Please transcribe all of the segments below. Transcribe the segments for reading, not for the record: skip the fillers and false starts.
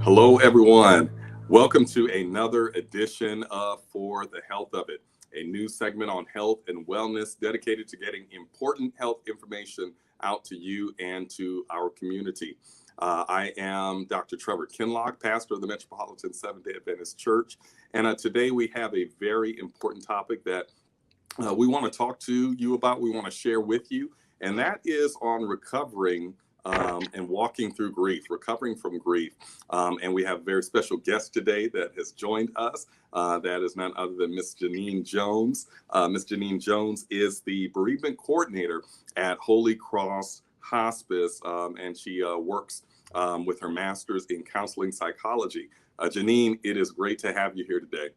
Hello, everyone. Welcome to another edition of For the Health of It, a new segment on health and wellness dedicated to getting important health information out to you and to our community. I am Dr. Trevor Kinlock, pastor of the Metropolitan Seventh day Adventist Church. And today we have a very important topic that we want to talk to you about, we want to share with you, and that is on recovering and walking through grief, recovering from grief. And we have a very special guest today that has joined us. That is none other than Miss Janine Jones. Miss Janine Jones is the bereavement coordinator at Holy Cross Hospice, and she works with her master's in counseling psychology. Janine, it is great to have you here today.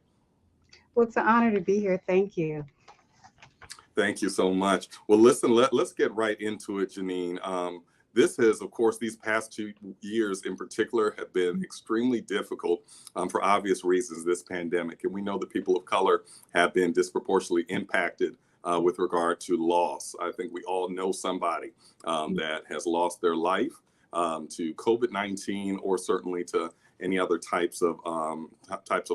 Well, it's an honor to be here. Thank you. Thank you so much. Well, listen, let's get right into it, Janine. This has, of course, these past 2 years in particular have been extremely difficult for obvious reasons, this pandemic. And we know that people of color have been disproportionately impacted with regard to loss. I think we all know somebody that has lost their life to COVID-19 or certainly to any other types of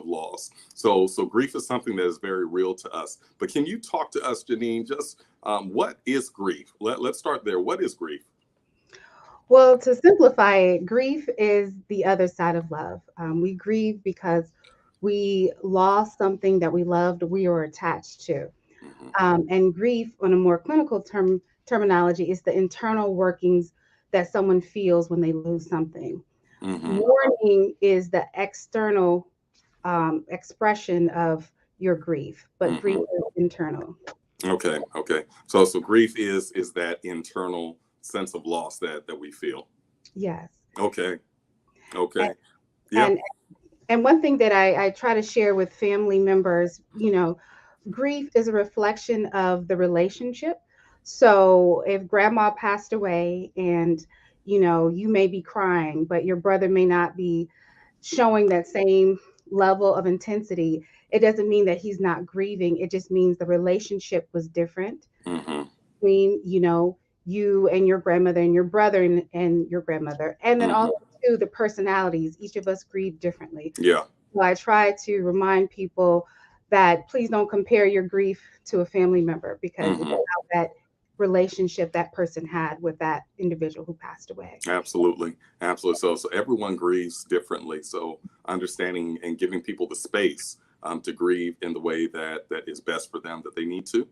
loss. So grief is something that is very real to us. But can you talk to us, Janine, just what is grief? Let's start there. What is grief? Well, to simplify it, grief is the other side of love. We grieve because we lost something that we loved, we were attached to. Hmm. And grief, on a more clinical terminology, is the internal workings that someone feels when they lose something. Hmm. Mourning is the external expression of your grief, but grief Hmm. is internal. Okay. So grief is that internal sense of loss that we feel. Yes. Okay. Okay. And, Yeah. and And one thing that I try to share with family members, grief is a reflection of the relationship. So if grandma passed away and, you may be crying, but your brother may not be showing that same level of intensity, it doesn't mean that he's not grieving. It just means the relationship was different Hmm. between, you and your grandmother and your brother and your grandmother. And then Hmm. also, too, the personalities. Each of us grieve differently. Yeah. So I try to remind people that please don't compare your grief to a family member because it's Hmm. about that relationship that person had with that individual who passed away. Absolutely. So everyone grieves differently. So understanding and giving people the space to grieve in the way that is best for them that they need to.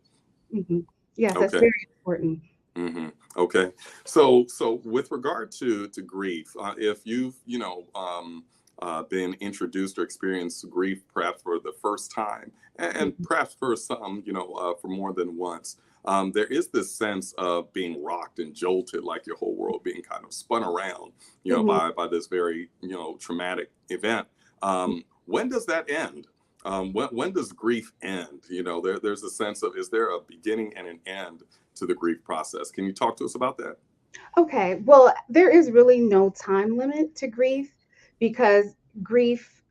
Hmm. Yes, that's Okay. very important. Hmm. Okay. So with regard to grief, if you've been introduced or experienced grief perhaps for the first time, and Mhm. perhaps for some for more than once, there is this sense of being rocked and jolted, like your whole world being kind of spun around, Mhm. by this very traumatic event. When does that end? When does grief end? There's a sense of, is there a beginning and an end to the grief process? Can you talk to us about that? Okay, well, there is really no time limit to grief because grief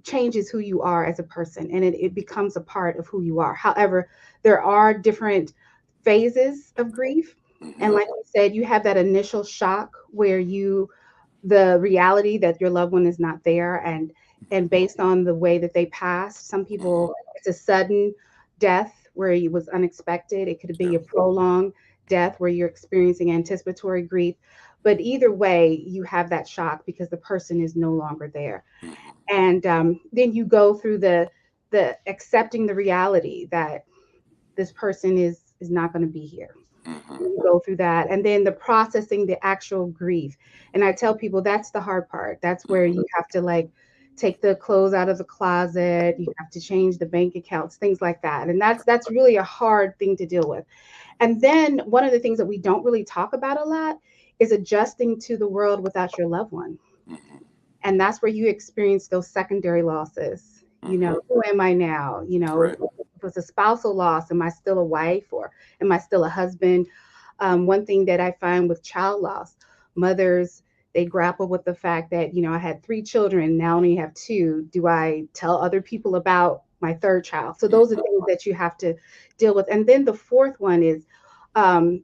changes who you are as a person and it becomes a part of who you are. However, there are different phases of grief. And Hmm. like you said, you have that initial shock where the reality that your loved one is not there and based on the way that they passed, some Hmm. people it's a sudden death where it was unexpected. It could Yeah. be a prolonged death where you're experiencing anticipatory grief. But either way, you have that shock because the person is no longer there. Hmm. And then you go through the accepting the reality that this person is not going to be here. Hmm. You go through that, and then the processing the actual grief. And I tell people that's the hard part. That's where Hmm. you have to like take the clothes out of the closet. You have to change the bank accounts, things like that. And that's really a hard thing to deal with. And then one of the things that we don't really talk about a lot is adjusting to the world without your loved one. Hmm. And that's where you experience those secondary losses. Hmm. Who am I now? If Right. it was a spousal loss, am I still a wife or am I still a husband? One thing that I find with child loss, mothers, they grapple with the fact that, I had three children, now I only have two. Do I tell other people about my third child? So those are Hmm. things that you have to deal with. And then the fourth one is um,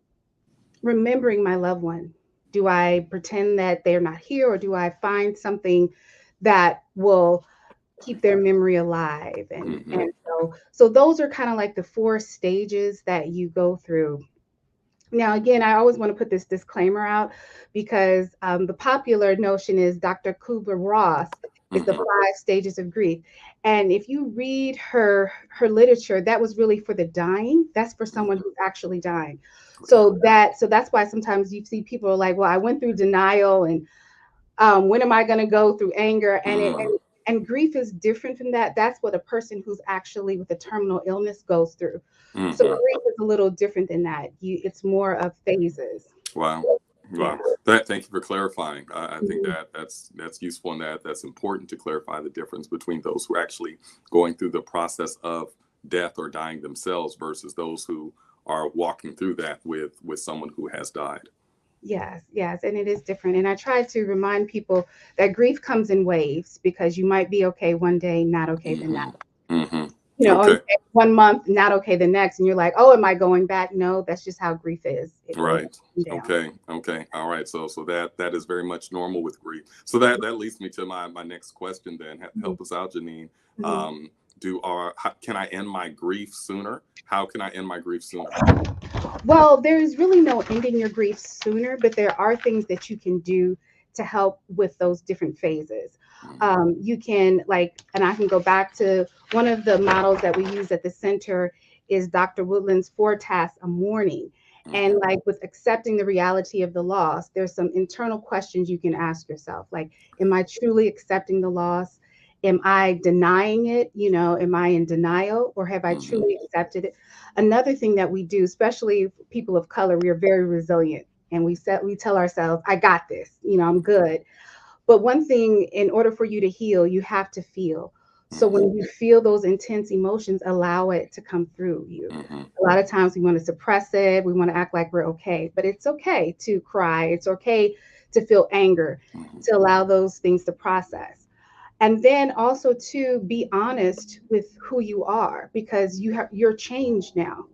remembering my loved one. Do I pretend that they're not here, or do I find something that will keep their memory alive? And Hmm. and so those are kind of like the four stages that you go through. Now, again, I always want to put this disclaimer out because the popular notion is Dr. Kubler-Ross is the Hmm. 5 stages of grief. And if you read her literature, that was really for the dying. That's for someone Hmm. who's actually dying. Okay. So that's why sometimes you see people are like, well, I went through denial, and when am I going to go through anger? Mm. And grief is different from that. That's what a person who's actually with a terminal illness goes through. So Hmm. grief is a little different than that. It's more of phases. Wow. Yeah. Wow. Thank you for clarifying. I think Mhm. that's useful, and that's important to clarify the difference between those who are actually going through the process of death or dying themselves versus those who are walking through that with someone who has died. Yes, yes, and it is different. And I try to remind people that grief comes in waves, because you might be okay one day, not okay the Hmm. next. Hmm. Okay, Okay. one month, not okay the next, and you're like, oh, am I going back? No, that's just how grief is. It goes up Right. and down. Okay. Okay. All right. So that is very much normal with grief. So that leads me to my next question. Then Mhm, help us out, Janine. mhm. Um, can I end my grief sooner? How can I end my grief sooner? Well, there's really no ending your grief sooner, but there are things that you can do to help with those different phases. Hmm. You can, like, and I can go back to one of the models that we use at the center is Dr. Woodland's 4 tasks a morning. And Hmm. like with accepting the reality of the loss, there's some internal questions you can ask yourself. Like, am I truly accepting the loss? Am I denying it? Am I in denial, or have I Hmm. truly accepted it? Another thing that we do, especially people of color, we are very resilient, and we tell ourselves, I got this, I'm good. But one thing, in order for you to heal, you have to feel. So Hmm. when you feel those intense emotions, allow it to come through you. Hmm. A lot of times we want to suppress it, we want to act like we're okay, but it's okay to cry, it's okay to feel anger, Hmm. to allow those things to process. And then also to be honest with who you are, because you're changed now.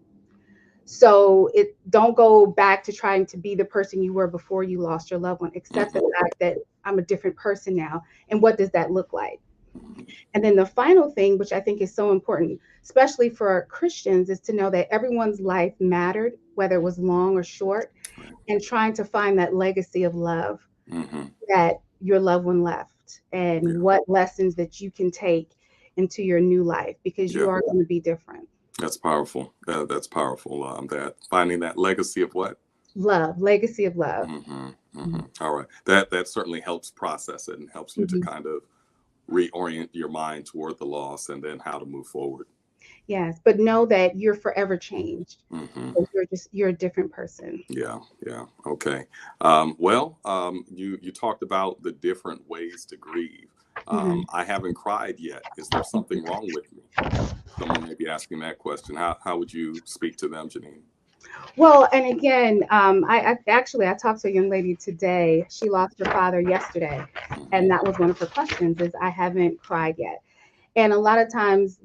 So it don't go back to trying to be the person you were before you lost your loved one. Accept the Hmm. fact that I'm a different person now. And what does that look like? Hmm. And then the final thing, which I think is so important, especially for Christians, is to know that everyone's life mattered, whether it was long or short, Right. and trying to find that legacy of love Hmm. that your loved one left, and Yeah. what lessons that you can take into your new life, because you Yeah. are going to be different. That's powerful. That's powerful. That finding that legacy of what? Love, legacy of love. Hmm. Hmm. Mhm. All right. That certainly helps process it and helps you to Mhm. kind of reorient your mind toward the loss and then how to move forward. Yes, but know that you're forever changed. Hmm. You're a different person. Yeah, yeah. Okay. You talked about the different ways to grieve. Mhm. I haven't cried yet. Is there something wrong with me? Someone may be asking that question. How would you speak to them, Janine? Well, and again, I talked to a young lady today. She lost her father yesterday, Hmm. and that was one of her questions: is I haven't cried yet. And a lot of times,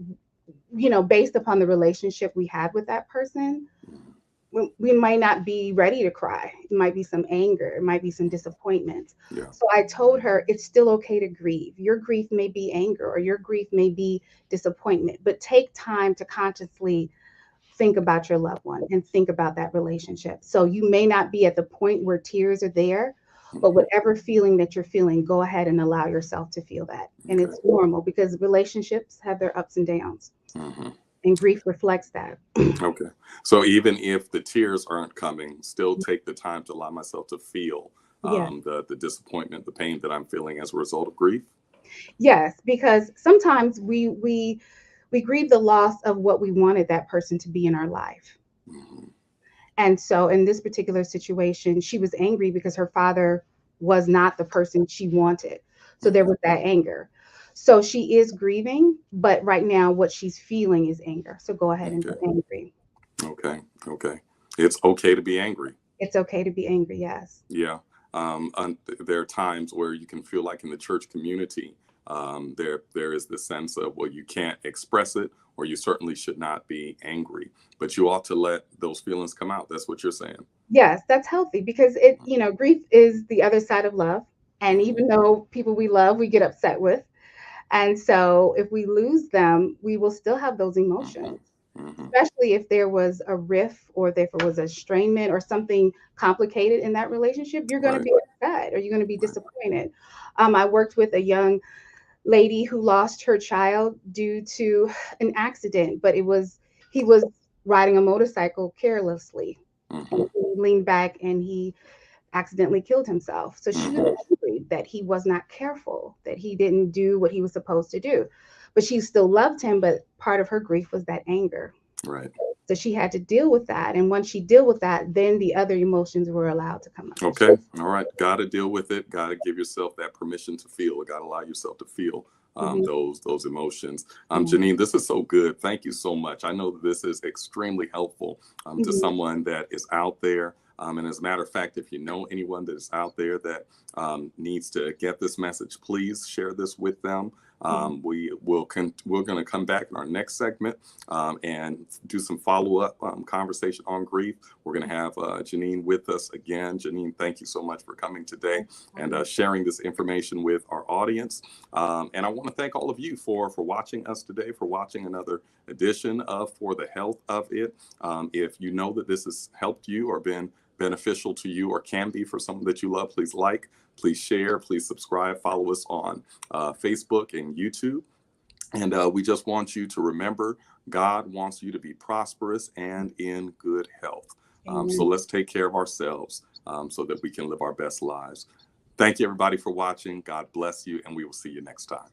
based upon the relationship we had with that person, Hmm. we might not be ready to cry. It might be some anger, it might be some disappointment. Yeah. So I told her it's still okay to grieve. Your grief may be anger, or your grief may be disappointment, but take time to consciously think about your loved one and think about that relationship. So you may not be at the point where tears are there, but Hmm. whatever feeling that you're feeling, go ahead and allow yourself to feel that. And Okay. it's normal, because relationships have their ups and downs, Hmm. and grief reflects that. Okay. So even if the tears aren't coming, still take the time to allow myself to feel Yeah. the disappointment, the pain that I'm feeling as a result of grief. Yes, because sometimes we grieve the loss of what we wanted that person to be in our life. Hmm. And so in this particular situation, she was angry because her father was not the person she wanted. So there Hmm. was that anger. So she is grieving, but right now what she's feeling is anger. So go ahead and be Okay. angry. Okay. Okay. It's okay to be angry. It's okay to be angry. Yes. Yeah. There are times where you can feel like in the church community, there is the sense of, well, you can't express it, or you certainly should not be angry, but you ought to let those feelings come out. That's what you're saying. Yes, that's healthy because grief is the other side of love. And Mhm. even though people we love, we get upset with. And so if we lose them, we will still have those Mhm. emotions, Mhm. especially if there was a rift or if there was a estrangement or something complicated in that relationship, you're going to Right. be upset or you're going to be Right. disappointed. I worked with a young lady who lost her child due to an accident, but he was riding a motorcycle carelessly. And Mhm. he leaned back and he accidentally killed himself. So she was Mhm. angry that he was not careful, that he didn't do what he was supposed to do. But she still loved him, but part of her grief was that anger. Right. So she had to deal with that. And once she dealt with that, then the other emotions were allowed to come up. Okay. All right. Got to deal with it. Got to give yourself that permission to feel. Got to allow yourself to feel Mhm, those emotions. mhm, Janine, this is so good. Thank you so much. I know that this is extremely helpful to mhm, someone that is out there. And as a matter of fact, if you know anyone that is out there that needs to get this message, please share this with them. mhm, We're going to come back in our next segment and do some follow up conversation on grief. We're going to have Janine with us again. Janine, thank you so much for coming today and mhm. sharing this information with our audience. And I want to thank all of you for watching us today, for watching another edition of For the Health of It. If you know that this has helped you or been beneficial to you or can be for someone that you love, please like, please share, please subscribe, follow us on Facebook and YouTube. And we just want you to remember God wants you to be prosperous and in good health. So Amen. let's take care of ourselves so that we can live our best lives. Thank you, everybody, for watching. God bless you, and we will see you next time.